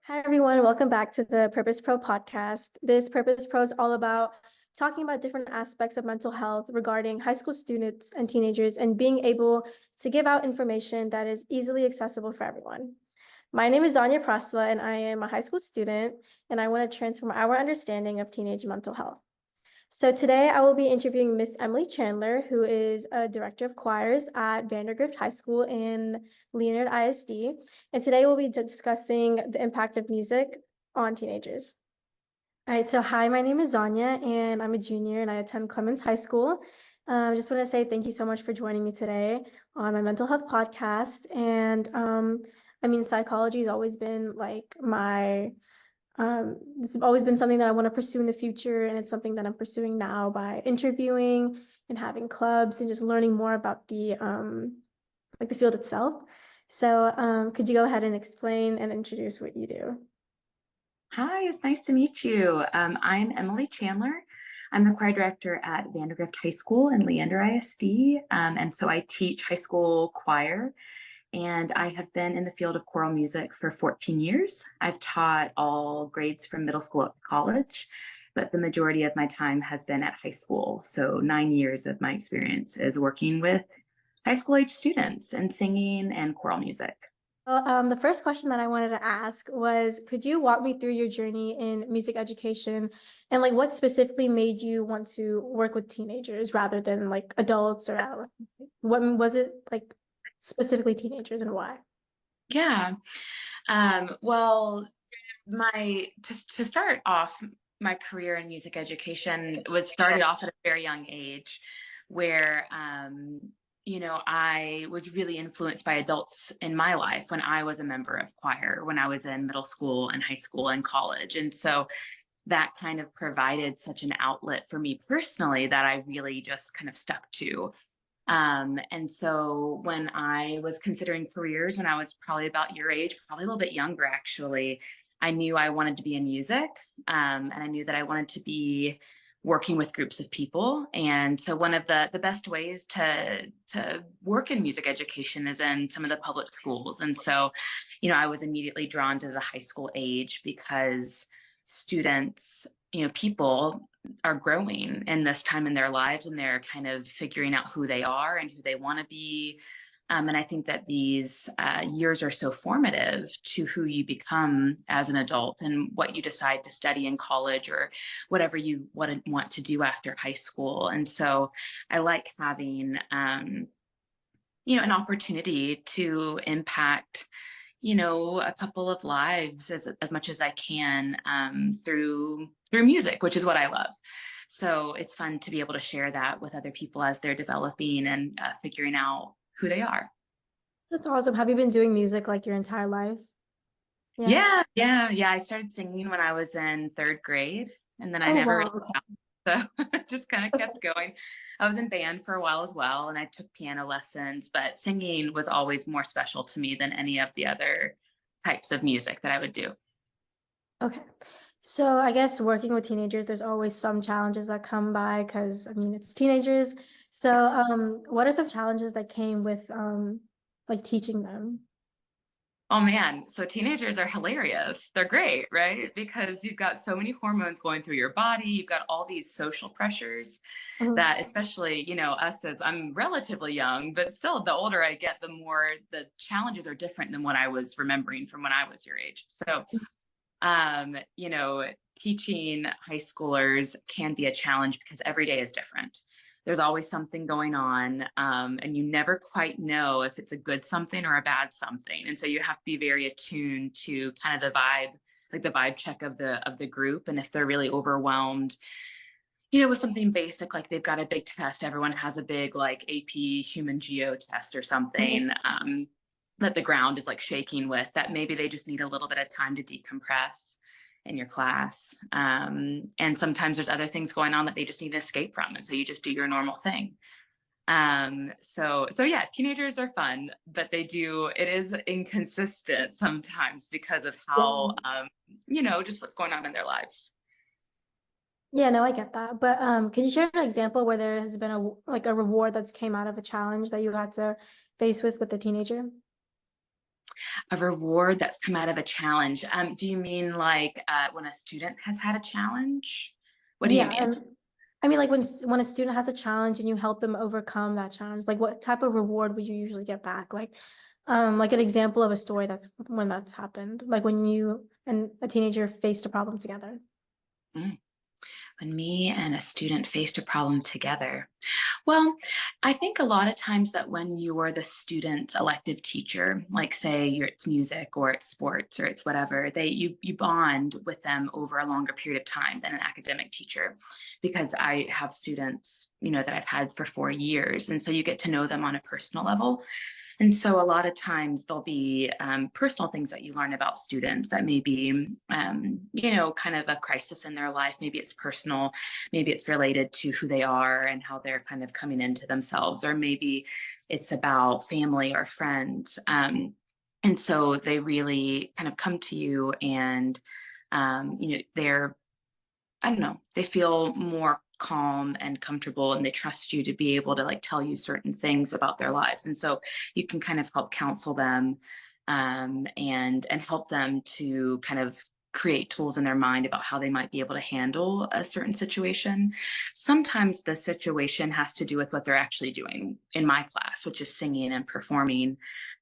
Hi, everyone. Welcome back to the Purpose Pro podcast. This Purpose Pro is all about talking about different aspects of mental health regarding high school students and teenagers and being able to give out information that is easily accessible for everyone. My name is Zanya Prasla, and I am a high school student, and I want to transform our understanding of teenage mental health. So today I will be interviewing Miss Emily Chandler, who is a director of choirs at Vandergrift High School in Leander ISD. And today we'll be discussing the impact of music on teenagers. All right, so hi, my name is Zanya, and I'm a junior, and I attend Clemens High School. I just want to say thank you so much for joining me today on my mental health podcast. And psychology has always been like it's always been something that I want to pursue in the future, and it's something that I'm pursuing now by interviewing and having clubs and just learning more about the field itself. So, could you go ahead and explain and introduce what you do? Hi, it's nice to meet you. I'm Emily Chandler. I'm the choir director at Vandergrift High School in Leander ISD. And so I teach high school choir, and I have been in the field of choral music for 14 years. I've taught all grades from middle school up to college, but the majority of my time has been at high school. So 9 years of my experience is working with high school age students and singing and choral music. Well, the first question that I wanted to ask was, could you walk me through your journey in music education and like what specifically made you want to work with teenagers rather than like adults or adolescents? What was it like specifically teenagers and why? Yeah. Well, to start off, my career in music education was started off at a very young age, where I was really influenced by adults in my life when I was a member of choir, when I was in middle school and high school and college, and so that kind of provided such an outlet for me personally that I really just kind of stuck to. And so when I was considering careers, when I was probably about your age, probably a little bit younger, actually, I knew I wanted to be in music. And I knew that I wanted to be working with groups of people. And so one of the best ways to work in music education is in some of the public schools. And so, I was immediately drawn to the high school age because students, people are growing in this time in their lives, and they're kind of figuring out who they are and who they want to be. And I think that these years are so formative to who you become as an adult and what you decide to study in college or whatever you want to do after high school. And so I like having, an opportunity to impact a couple of lives as much as I can, through music, which is what I love. So it's fun to be able to share that with other people as they're developing and figuring out who they are. That's awesome. Have you been doing music like your entire life? Yeah. Yeah. I started singing when I was in third grade, and then I Oh, never wow. really stopped. So just kind of kept going. I was in band for a while as well, and I took piano lessons, but singing was always more special to me than any of the other types of music that I would do. Okay. So I guess working with teenagers, there's always some challenges that come by because it's teenagers. So what are some challenges that came with like teaching them? Oh man, so teenagers are hilarious. They're great, right? Because you've got so many hormones going through your body, you've got all these social pressures Mhm. that, especially, us, as I'm relatively young, but still the older I get, the more the challenges are different than what I was remembering from when I was your age. So, teaching high schoolers can be a challenge because every day is different. There's always something going on, and you never quite know if it's a good something or a bad something. And so you have to be very attuned to kind of the vibe, like the vibe check of the group. And if they're really overwhelmed, with something basic, like they've got a big test, everyone has a big like AP human geo test or something, that the ground is like shaking with, that maybe they just need a little bit of time to decompress in your class. And sometimes there's other things going on that they just need to escape from. And so you just do your normal thing. So yeah, teenagers are fun, but it is inconsistent sometimes because of how, Yeah. just what's going on in their lives. Yeah, no, I get that. But can you share an example where there has been a reward that's came out of a challenge that you had to face with the teenager? A reward that's come out of a challenge. Do you mean like when a student has had a challenge? What do you Yeah, mean? I mean, like when a student has a challenge and you help them overcome that challenge, like what type of reward would you usually get back? Like an example of a story that's when that's happened, like when you and a teenager faced a problem together. Mm. When me and a student faced a problem together. Well, I think a lot of times that when you're the student's elective teacher, like say it's music or it's sports or it's whatever, you bond with them over a longer period of time than an academic teacher, because I have students, that I've had for 4 years, and so you get to know them on a personal level. And so a lot of times there'll be personal things that you learn about students that may be, kind of a crisis in their life. Maybe it's personal, maybe it's related to who they are and how they're kind of coming into themselves, or maybe it's about family or friends. And so they really kind of come to you and, they're, I don't know, they feel more calm and comfortable, and they trust you to be able to like tell you certain things about their lives. And so you can kind of help counsel them, and help them to kind of create tools in their mind about how they might be able to handle a certain situation. Sometimes the situation has to do with what they're actually doing in my class, which is singing and performing.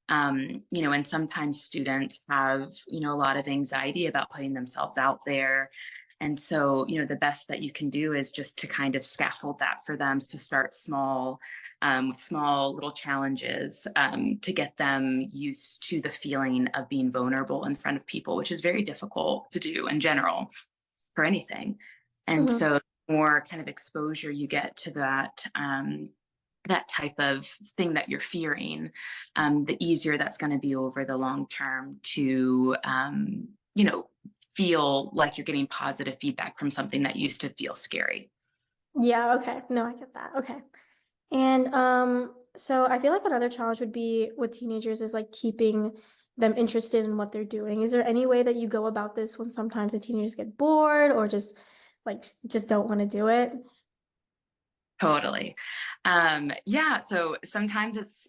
And sometimes students have, a lot of anxiety about putting themselves out there. And so, the best that you can do is just to kind of scaffold that for them, to start small, with small little challenges, to get them used to the feeling of being vulnerable in front of people, which is very difficult to do in general for anything. And Mhm. so, the more kind of exposure you get to that type of thing that you're fearing, the easier that's going to be over the long term to, feel like you're getting positive feedback from something that used to feel scary. Yeah, okay. No, I get that. Okay. And so I feel like another challenge would be with teenagers is like keeping them interested in what they're doing. Is there any way that you go about this when sometimes the teenagers get bored or just just don't want to do it? Totally. Yeah. So sometimes it's,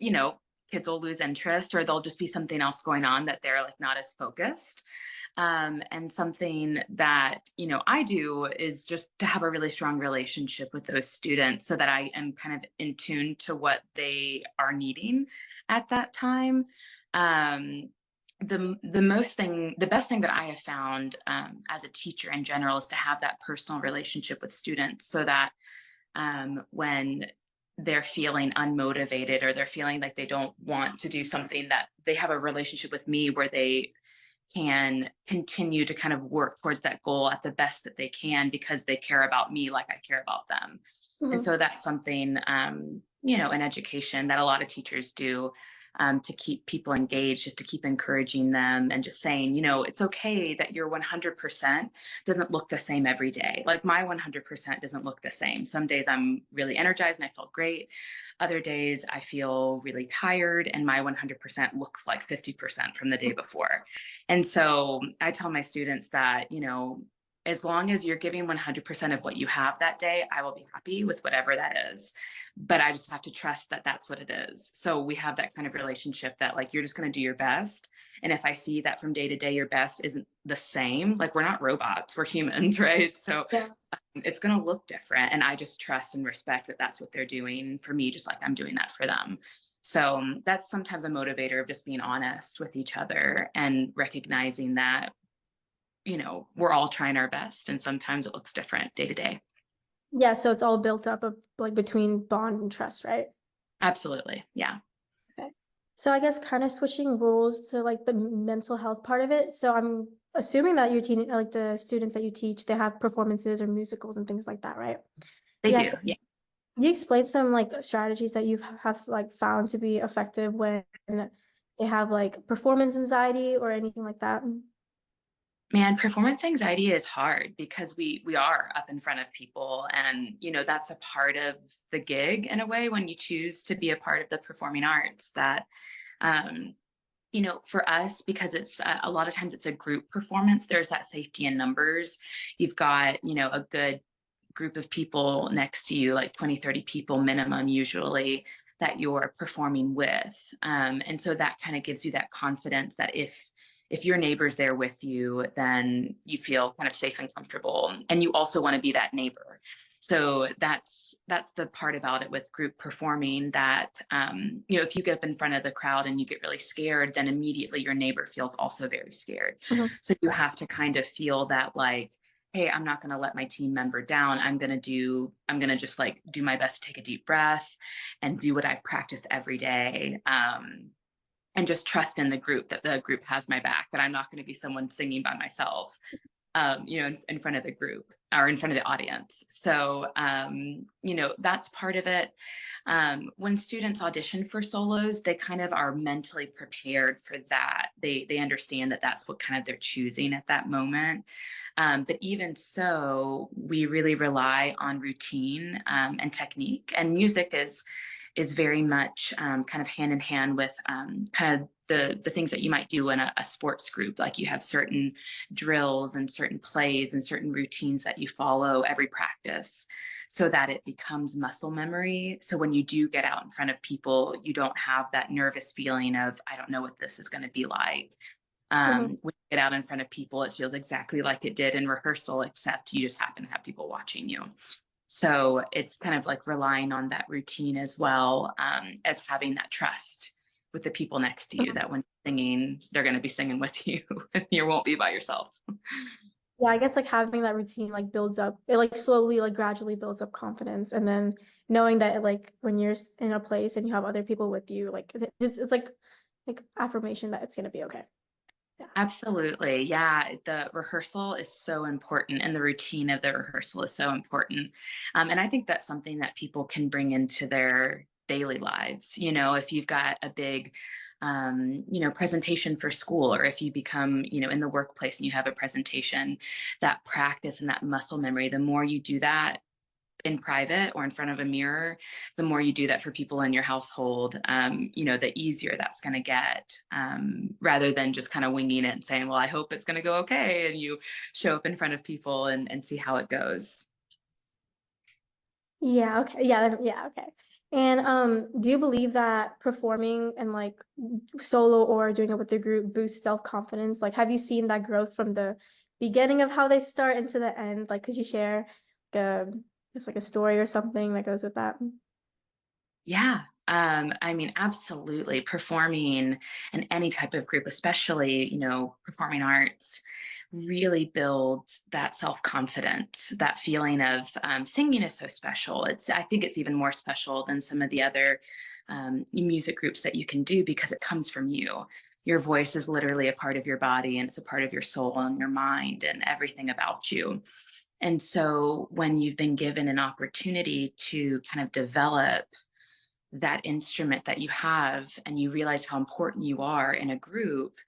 kids will lose interest, or there'll just be something else going on that they're like not as focused. And something that, I do is just to have a really strong relationship with those students so that I am kind of in tune to what they are needing at that time. Um, the best thing that I have found, as a teacher in general, is to have that personal relationship with students, so that when they're feeling unmotivated or they're feeling like they don't want to do something, that they have a relationship with me where they can continue to kind of work towards that goal at the best that they can, because they care about me like I care about them. And Mhm. so that's something, in education that a lot of teachers do, to keep people engaged, just to keep encouraging them and just saying, it's okay that your 100% doesn't look the same every day. Like my 100% doesn't look the same. Some days I'm really energized and I feel great. Other days I feel really tired and my 100% looks like 50% from the day before. And so I tell my students that, as long as you're giving 100% of what you have that day, I will be happy with whatever that is. But I just have to trust that that's what it is. So we have that kind of relationship that like you're just going to do your best. And if I see that from day to day, your best isn't the same, like we're not robots, we're humans, right? So Yeah. it's going to look different. And I just trust and respect that that's what they're doing for me, just like I'm doing that for them. So that's sometimes a motivator of just being honest with each other and recognizing that, we're all trying our best, and sometimes it looks different day to day. Yeah, so it's all built up of like between bond and trust, right? Absolutely. Yeah. Okay. So I guess kind of switching roles to like the mental health part of it. So I'm assuming that your like the students that you teach, they have performances or musicals and things like that, right? They do. Yes. Yeah. Can you explain some like strategies that you've have like found to be effective when they have like performance anxiety or anything like that? Man, performance anxiety is hard because we are up in front of people, and that's a part of the gig in a way when you choose to be a part of the performing arts. That, um for us, because it's a lot of times it's a group performance, there's that safety in numbers. You've got, a good group of people next to you, like 20, 30 people minimum usually, that you're performing with. And so that kind of gives you that confidence that if your neighbor's there with you, then you feel kind of safe and comfortable. And you also want to be that neighbor. So that's the part about it with group performing, that if you get up in front of the crowd and you get really scared, then immediately your neighbor feels also very scared. Mhm. So you have to kind of feel that, like, hey, I'm not going to let my team member down. I'm going to just like do my best to take a deep breath and do what I've practiced every day. And just trust in the group, that the group has my back, that I'm not going to be someone singing by myself, in front of the group or in front of the audience. So, that's part of it. When students audition for solos, they kind of are mentally prepared for that. They understand that that's what kind of they're choosing at that moment. But even so, we really rely on routine and technique, and music is very much kind of hand in hand with kind of the things that you might do in a sports group. Like, you have certain drills and certain plays and certain routines that you follow every practice, so that it becomes muscle memory. So when you do get out in front of people, you don't have that nervous feeling of, I don't know what this is going to be like. Mhm. When you get out in front of people, it feels exactly like it did in rehearsal, except you just happen to have people watching you. So it's kind of like relying on that routine as well, as having that trust with the people next to you, Mhm. that when singing, they're going to be singing with you and you won't be by yourself. Yeah, I guess like having that routine like builds up, it like slowly, like gradually builds up confidence. And then knowing that like when you're in a place and you have other people with you, like it's like affirmation that it's gonna be okay. Yeah. Absolutely. Yeah. The rehearsal is so important, and the routine of the rehearsal is so important. And I think that's something that people can bring into their daily lives. If you've got a big, presentation for school, or if you become, in the workplace and you have a presentation, that practice and that muscle memory, the more you do that in private or in front of a mirror, the more you do that for people in your household, the easier that's going to get, rather than just kind of winging it and saying, well, I hope it's going to go okay. And you show up in front of people and see how it goes. Yeah, okay. Yeah, okay. And do you believe that performing and like solo or doing it with the group boosts self-confidence? Like, have you seen that growth from the beginning of how they start into the end? Like, could you share like just like a story or something that goes with that? Yeah. I mean, absolutely. Performing in any type of group, especially, performing arts, really builds that self-confidence, that feeling of singing is so special. I think it's even more special than some of the other music groups that you can do, because it comes from you. Your voice is literally a part of your body, and it's a part of your soul and your mind and everything about you. And so when you've been given an opportunity to kind of develop that instrument that you have, and you realize how important you are in a group,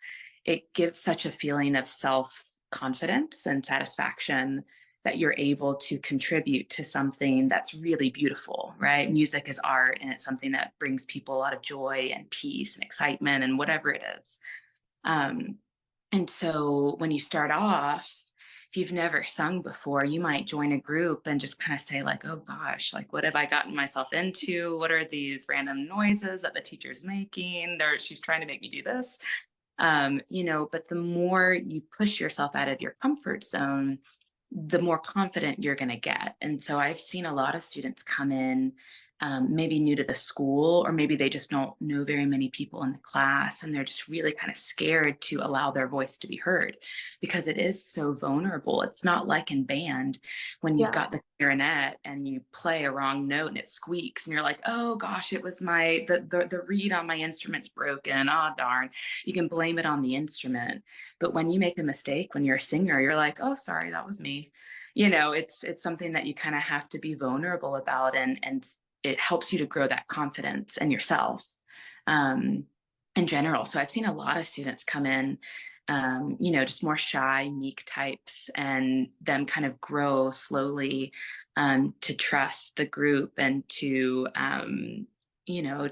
it gives such a feeling of self confidence and satisfaction that you're able to contribute to something that's really beautiful, right? Music is art, and it's something that brings people a lot of joy and peace and excitement and whatever it is. Um, and so when you start off, if you've never sung before, you might join a group and just kind of say, like, oh gosh, like, what have I gotten myself into? What are these random noises that the teacher's making? She's trying to make me do this. But the more you push yourself out of your comfort zone, the more confident you're going to get. And so I've seen a lot of students come in, maybe new to the school, or maybe they just don't know very many people in the class, and they're just really kind of scared to allow their voice to be heard, because it is so vulnerable. It's not like in band when you've Yeah. got the clarinet and you play a wrong note and it squeaks and you're like, oh gosh, it was the reed on my instrument's broken. Oh darn. You can blame it on the instrument. But when you make a mistake, when you're a singer, you're like, oh, sorry, that was me. It's something that you kind of have to be vulnerable about, and it helps you to grow that confidence in yourself, um, in general. So I've seen a lot of students come in, just more shy, meek types, and them kind of grow slowly, to trust the group and to,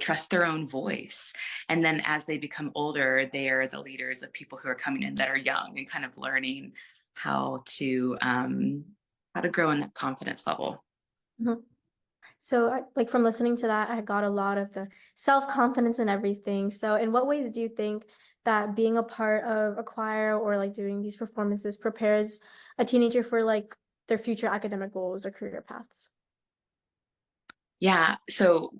trust their own voice. And then as they become older, they are the leaders of people who are coming in that are young and kind of learning how to grow in that confidence level. Mhm. So, like from listening to that, I got a lot of the self-confidence and everything. So, in what ways do you think that being a part of a choir or like doing these performances prepares a teenager for like their future academic goals or career paths? Yeah. So,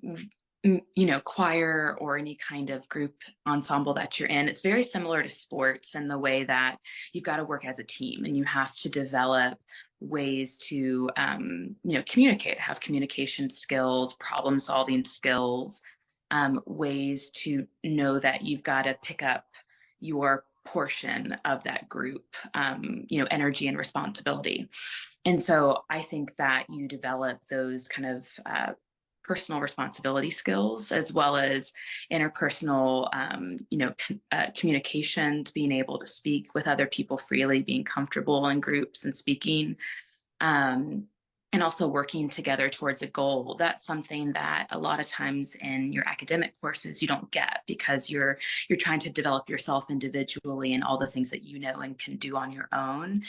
choir or any kind of group ensemble that you're in, it's very similar to sports in the way that you've got to work as a team and you have to develop ways to, communicate, have communication skills, problem solving skills, ways to know that you've got to pick up your portion of that group, energy and responsibility. And so I think that you develop those kind of personal responsibility skills as well as interpersonal, communications, being able to speak with other people freely, being comfortable in groups and speaking. Um, and also working together towards a goal. That's something that a lot of times in your academic courses you don't get because you're trying to develop yourself individually and all the things that you know and can do on your own.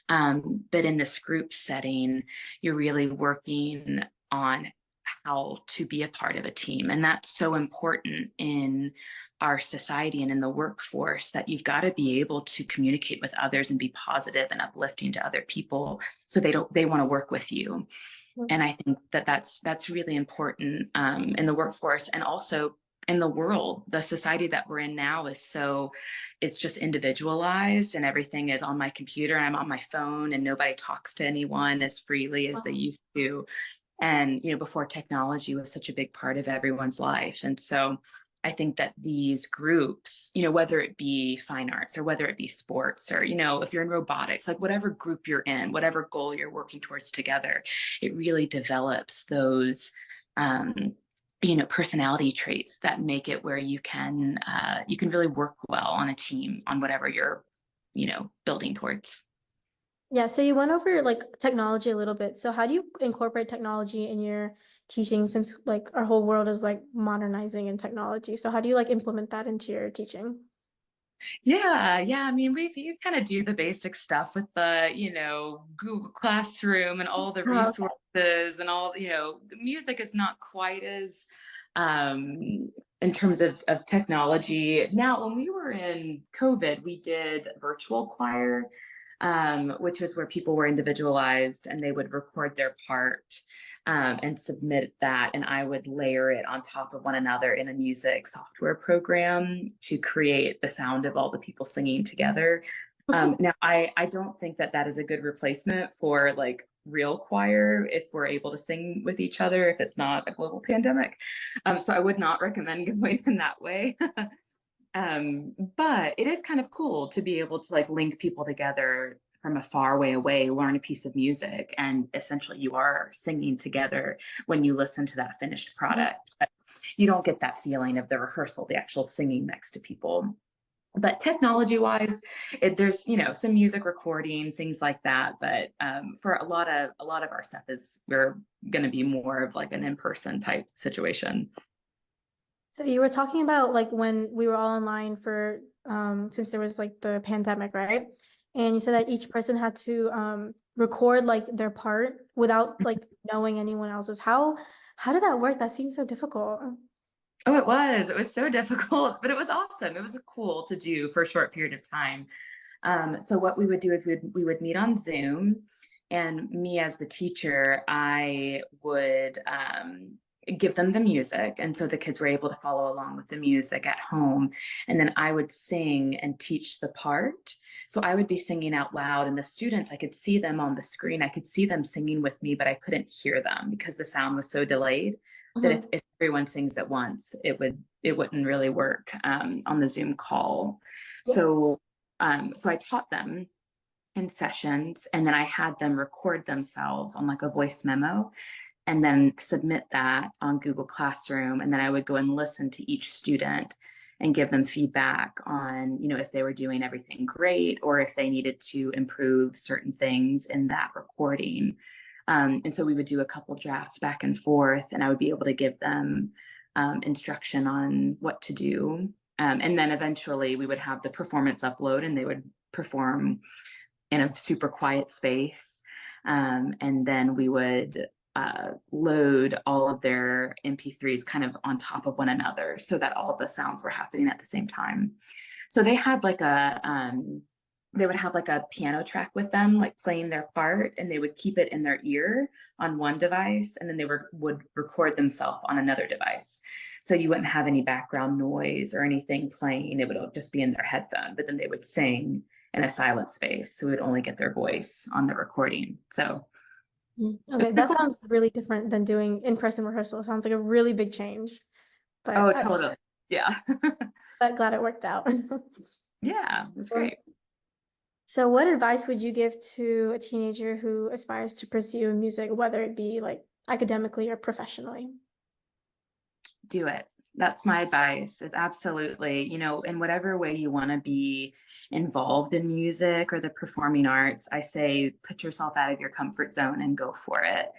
But in this group setting, you're really working on how to be a part of a team. And that's so important in our society and in the workforce, that you've got to be able to communicate with others and be positive and uplifting to other people so they want to work with you. And I think that that's really important in the workforce and also in the world. The society that we're in now it's just individualized and everything is on my computer and I'm on my phone and nobody talks to anyone as freely as they used to. And, before technology was such a big part of everyone's life. And so I think that these groups, whether it be fine arts or whether it be sports or, if you're in robotics, like whatever group you're in, whatever goal you're working towards together, it really develops those, personality traits that make it where you can really work well on a team on whatever you're, building towards. Yeah, so you went over like technology a little bit. So how do you incorporate technology in your teaching since like our whole world is like modernizing in technology? So how do you like implement that into your teaching? Yeah. I mean, you kind of do the basic stuff with the, Google Classroom and all the Oh, okay. resources and all, music is not quite as, in terms of technology. Now, when we were in COVID, we did virtual choir, which was where people were individualized and they would record their part and submit that. And I would layer it on top of one another in a music software program to create the sound of all the people singing together. Now, I don't think that is a good replacement for like real choir if we're able to sing with each other, if it's not a global pandemic. So I would not recommend going in that way. But it is kind of cool to be able to like link people together from a far way away, learn a piece of music, and essentially you are singing together when you listen to that finished product. But you don't get that feeling of the rehearsal, the actual singing next to people. But technology wise, there's some music recording, things like that. But for a lot of our stuff we're going to be more of like an in-person type situation. So you were talking about like when we were all online for since there was like the pandemic, right? And you said that each person had to record like their part without like knowing anyone else's. How did that work? That seems so difficult. Oh, it was so difficult, but it was awesome. It was cool to do for a short period of time. So what we would do is we would meet on Zoom, and me as the teacher, I would give them the music, and so the kids were able to follow along with the music at home. And then I would sing and teach the part. So I would be singing out loud, and the students, I could see them on the screen. I could see them singing with me, but I couldn't hear them because the sound was so delayed that Mhm. if everyone sings at once, it wouldn't really work on the Zoom call. Yeah. So I taught them in sessions, and then I had them record themselves on like a voice memo and then submit that on Google Classroom. And then I would go and listen to each student and give them feedback on, if they were doing everything great or if they needed to improve certain things in that recording. And so we would do a couple drafts back and forth, and I would be able to give them instruction on what to do. And then eventually we would have the performance upload and they would perform in a super quiet space. And then we would load all of their MP3s kind of on top of one another so that all of the sounds were happening at the same time. So they had like they would have like a piano track with them, like playing their part, and they would keep it in their ear on one device, and then they would record themselves on another device. So you wouldn't have any background noise or anything playing. It would just be in their headphone, but then they would sing in a silent space. So we would only get their voice on the recording. So okay, that sounds really different than doing in-person rehearsal. It sounds like a really big change, oh, but totally. Yeah. but glad it worked out. Yeah, that's great. So what advice would you give to a teenager who aspires to pursue music, whether it be like academically or professionally? Do it. That's my advice, is absolutely, in whatever way you want to be involved in music or the performing arts, I say put yourself out of your comfort zone and go for it.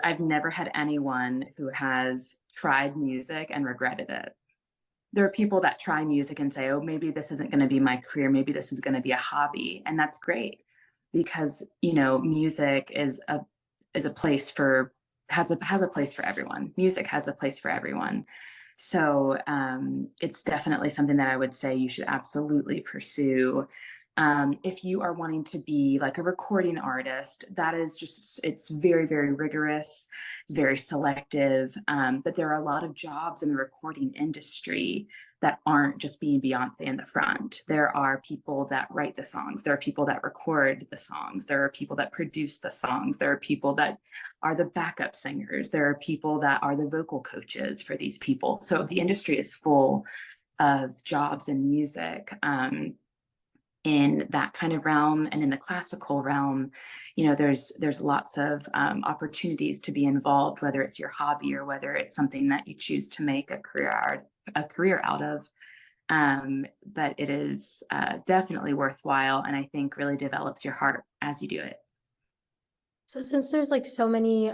I've never had anyone who has tried music and regretted it. There are people that try music and say, oh, maybe this isn't going to be my career. Maybe this is going to be a hobby. And that's great because, music is a place for, has a place for everyone. Music has a place for everyone. So it's definitely something that I would say you should absolutely pursue. If you are wanting to be like a recording artist, that is it's very, very rigorous, very selective. But there are a lot of jobs in the recording industry that aren't just being Beyonce in the front. There are people that write the songs. There are people that record the songs. There are people that produce the songs. There are people that are the backup singers. There are people that are the vocal coaches for these people. So the industry is full of jobs in music. In that kind of realm and in the classical realm, there's lots of opportunities to be involved, whether it's your hobby or whether it's something that you choose to make a career out of. But it is definitely worthwhile, and I think really develops your heart as you do it. So since there's like so many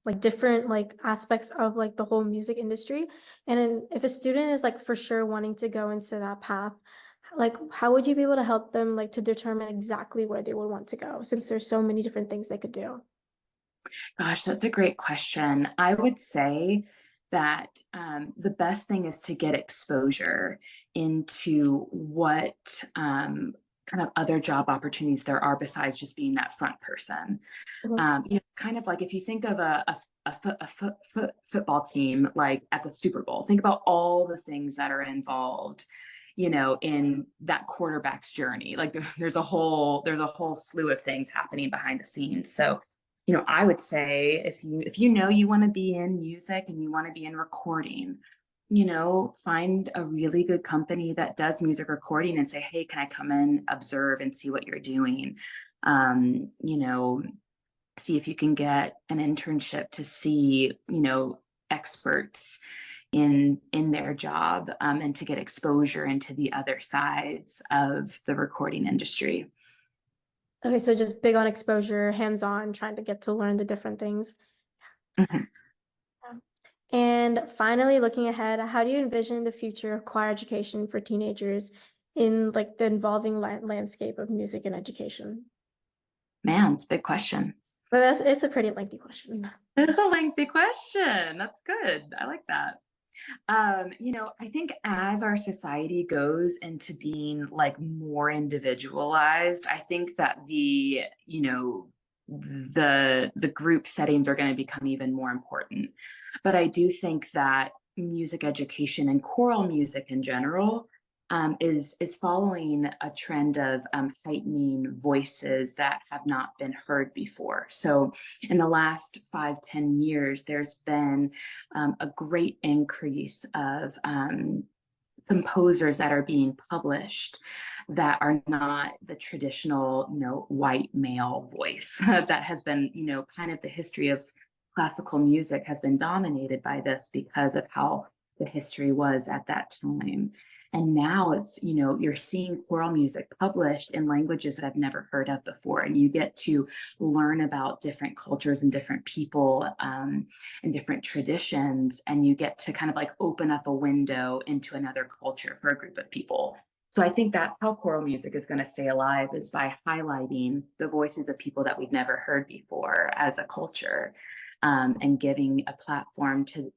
like different like aspects of like the whole music industry, and then if a student is like for sure wanting to go into that path, like how would you be able to help them like to determine exactly where they would want to go since there's so many different things they could do? Gosh, that's a great question. I would say that the best thing is to get exposure into what kind of other job opportunities there are besides just being that front person. Kind of like if you think of a football team, like at the Super Bowl, think about all the things that are involved, in that quarterback's journey. Like there's a whole slew of things happening behind the scenes. So, I would say if you want to be in music and you want to be in recording, find a really good company that does music recording and say, hey, can I come in, observe and see what you're doing? See if you can get an internship to see, experts in their job, and to get exposure into the other sides of the recording industry. Okay, so just big on exposure, hands-on, trying to get to learn the different things. Mhm. And finally, looking ahead, how do you envision the future of choir education for teenagers in like the evolving landscape of music and education? Man, it's a big question. But it's a pretty lengthy question. It's a lengthy question. That's good. I like that. I think as our society goes into being like more individualized, I think that the group settings are going to become even more important. But I do think that music education and choral music in general is following a trend of heightening voices that have not been heard before. So in the last 5-10 years, there's been a great increase of composers that are being published that are not the traditional, white male voice that has been, kind of the history of classical music has been dominated by this because of how the history was at that time. And now it's, you're seeing choral music published in languages that I've never heard of before. And you get to learn about different cultures and different people and different traditions. And you get to kind of like open up a window into another culture for a group of people. So I think that's how choral music is going to stay alive, is by highlighting the voices of people that we've never heard before as a culture. and giving a platform to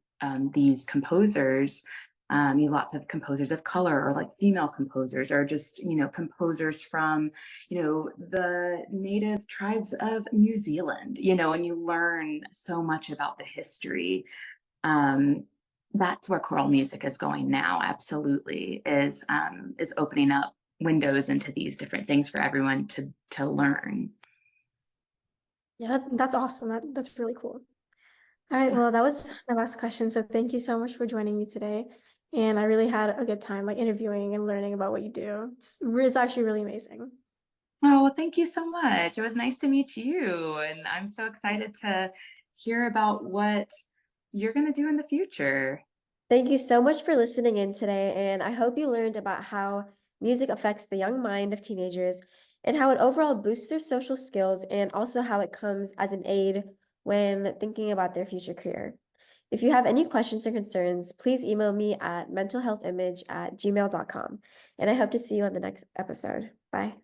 these composers. Lots of composers of color, or like female composers, or just, composers from, the native tribes of New Zealand, and you learn so much about the history. Um, that's where choral music is going now, absolutely, is opening up windows into these different things for everyone to learn. Yeah, that's awesome. That's really cool. All right, well, that was my last question. So thank you so much for joining me today. And I really had a good time like interviewing and learning about what you do. It's actually really amazing. Oh, well, thank you so much. It was nice to meet you. And I'm so excited to hear about what you're going to do in the future. Thank you so much for listening in today, and I hope you learned about how music affects the young mind of teenagers and how it overall boosts their social skills and also how it comes as an aid when thinking about their future career. If you have any questions or concerns, please email me at mentalhealthimage@gmail.com, and I hope to see you on the next episode. Bye.